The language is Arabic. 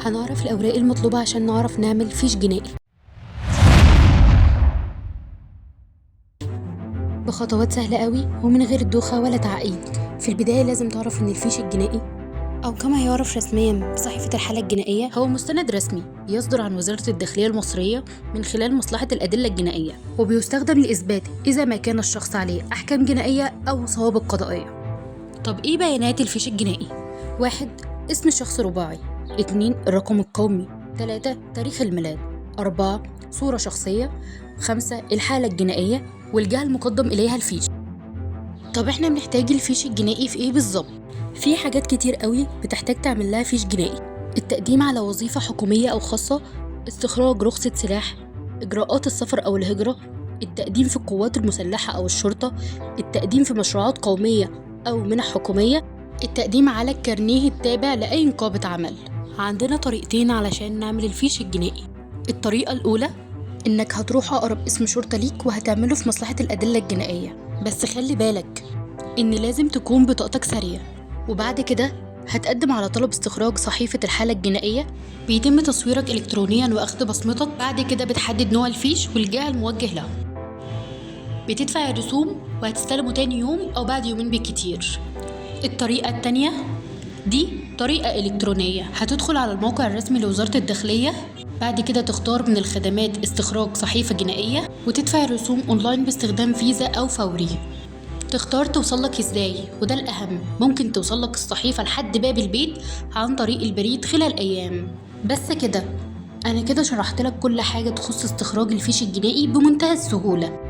هنعرف الأوراق المطلوبة عشان نعرف نعمل فيش جنائي بخطوات سهلة قوي ومن غير دوخة ولا تعقيد. في البداية لازم تعرف إن الفيش الجنائي أو كما يعرف رسميا بصحيفة الحالة الجنائية هو مستند رسمي يصدر عن وزارة الداخلية المصرية من خلال مصلحة الأدلة الجنائية، وبيستخدم لإثبات إذا ما كان الشخص عليه أحكام جنائية أو سوابق قضائية. طب إيه بيانات الفيش الجنائي؟ 1. اسم الشخص رباعي. 2. الرقم القومي. 3. تاريخ الميلاد. 4. صورة شخصية. 5. الحالة الجنائية والجهة المقدم إليها الفيش. طب إحنا بنحتاج الفيش الجنائي في إيه بالظبط؟ في حاجات كتير قوي بتحتاج تعمل لها فيش جنائي: التقديم على وظيفة حكومية أو خاصة، استخراج رخصة سلاح، إجراءات السفر أو الهجرة، التقديم في القوات المسلحة أو الشرطة، التقديم في مشروعات قومية أو منح حكومية، التقديم على الكارنيه التابع لأي نقابة عمل. عندنا طريقتين علشان نعمل الفيش الجنائي. الطريقة الأولى إنك هتروح أقرب اسم شرطة ليك وهتعمله في مصلحة الأدلة الجنائية، بس خلي بالك إن لازم تكون بطاقتك سارية. وبعد كده هتقدم على طلب استخراج صحيفة الحالة الجنائية، بيتم تصويرك إلكترونيا وأخذ بصمتك. بعد كده بتحدد نوع الفيش والجهة الموجه لها، بتدفع الرسوم وهتستلمه تاني يوم أو بعد يومين بالكتير. الطريقة التانية دي طريقة إلكترونية، هتدخل على الموقع الرسمي لوزارة الداخلية، بعد كده تختار من الخدمات استخراج صحيفة جنائية وتدفع الرسوم أونلاين باستخدام فيزا أو فوري. تختار توصلك ازاي، وده الأهم، ممكن توصلك الصحيفة لحد باب البيت عن طريق البريد خلال أيام. بس كده، أنا كده شرحت لك كل حاجة تخص استخراج الفيش الجنائي بمنتهى السهولة.